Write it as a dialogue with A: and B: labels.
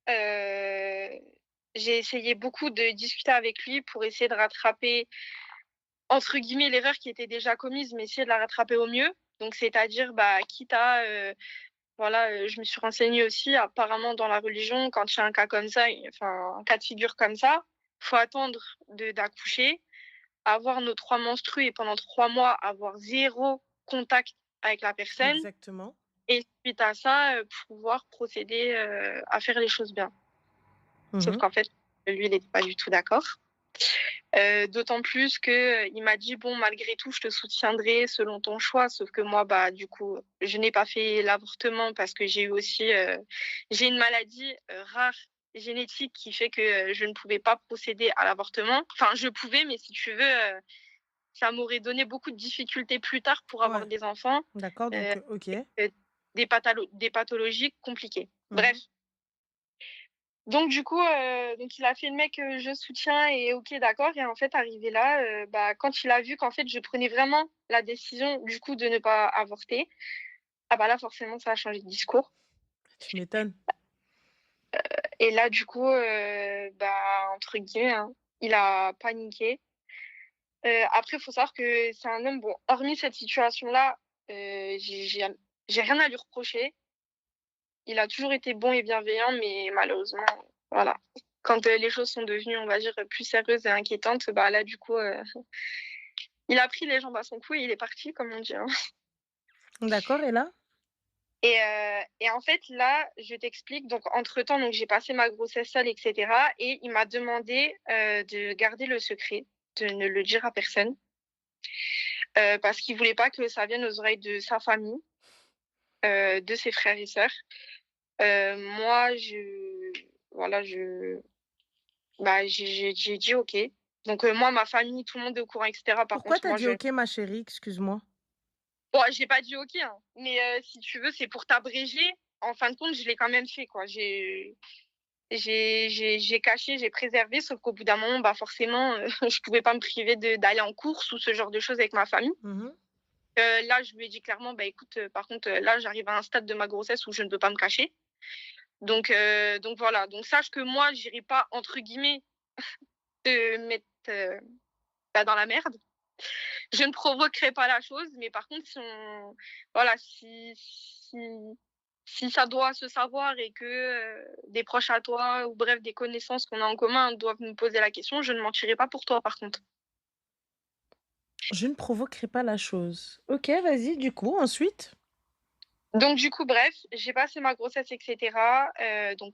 A: heu, j'ai essayé beaucoup de discuter avec lui pour essayer de rattraper, entre guillemets, «l'erreur» qui était déjà commise, mais essayer de la rattraper au mieux. Donc c'est-à-dire, bah, quitte à, voilà, je me suis renseignée aussi, apparemment dans la religion, quand il y a un cas comme ça, enfin, un cas de figure comme ça, faut attendre d'accoucher, avoir nos 3 menstrues et pendant 3 mois avoir zéro contact avec la personne
B: Exactement.
A: et suite à ça, pouvoir procéder, à faire les choses bien. Sauf
B: Mmh.
A: qu'en fait, lui, il était pas du tout d'accord. D'autant plus que, il m'a dit: «Bon, malgré tout, je te soutiendrai selon ton choix». Sauf que moi, bah, du coup, je n'ai pas fait l'avortement parce que j'ai eu aussi, j'ai une maladie, rare génétique qui fait que, je ne pouvais pas procéder à l'avortement. Enfin, je pouvais, mais si tu veux, ça m'aurait donné beaucoup de difficultés plus tard pour avoir
B: Ouais,
A: des enfants,
B: d'accord,
A: heu,
B: donc OK.
A: et des pathologies compliquées. Bref,
B: Mmh.
A: donc du coup, donc il a fait le mec, je soutiens et OK, d'accord et en fait arrivé là, bah, quand il a vu qu'en fait je prenais vraiment la décision du coup de ne pas avorter, ah bah, là forcément ça a changé de discours
B: Tu m'étonnes.
A: et là du coup, bah, entre guillemets, hein, il a paniqué. Après faut savoir que c'est un homme, bon, hormis cette situation-là, j'ai rien à lui reprocher. Il a toujours été bon et bienveillant, mais malheureusement, voilà. Quand, les choses sont devenues, on va dire, plus sérieuses et inquiétantes, bah, là, du coup, il a pris les jambes à son cou et il est parti, comme on dit, hein.
B: D'accord et là?
A: Et en fait, là, je t'explique, donc entre temps, donc j'ai passé ma grossesse seule et cetera et il m'a demandé, de garder le secret, de ne le dire à personne, parce qu'il voulait pas que ça vienne aux oreilles de sa famille, de ses frères et sœurs. Moi, voilà, bah, j'ai dit: «OK». Donc moi, ma famille, tout le monde est au courant et cetera. Par
B: Pourquoi
A: contre,
B: t'as
A: moi,
B: dit: «OK, ma chérie», excuse-moi?
A: bon, j'ai pas dit: «OK», hein, mais si tu veux, c'est pour t'abréger. En fin de compte, je l'ai quand même fait, quoi. J'ai caché, j'ai préservé, sauf qu'au bout d'un moment, bah, forcément, je pouvais pas me priver de d'aller en course ou ce genre de choses avec ma famille.
B: Mmh.
A: Là, je lui ai dit clairement: «Bah, écoute, par contre, là, j'arrive à un stade de ma grossesse où je ne peux pas me cacher». Donc voilà. Donc sache que moi, j'irai pas, entre guillemets, te mettre, bah, dans la merde. Je ne provoquerai pas la chose, mais par contre, si on voilà, si ça doit se savoir et que, des proches à toi ou bref, des connaissances qu'on a en commun doivent me poser la question, je ne mentirai pas pour toi, par contre.
B: Je ne provoquerai pas la chose. OK, vas-y, du coup, ensuite?
A: Donc du coup, bref, j'ai passé ma grossesse et cetera, donc tout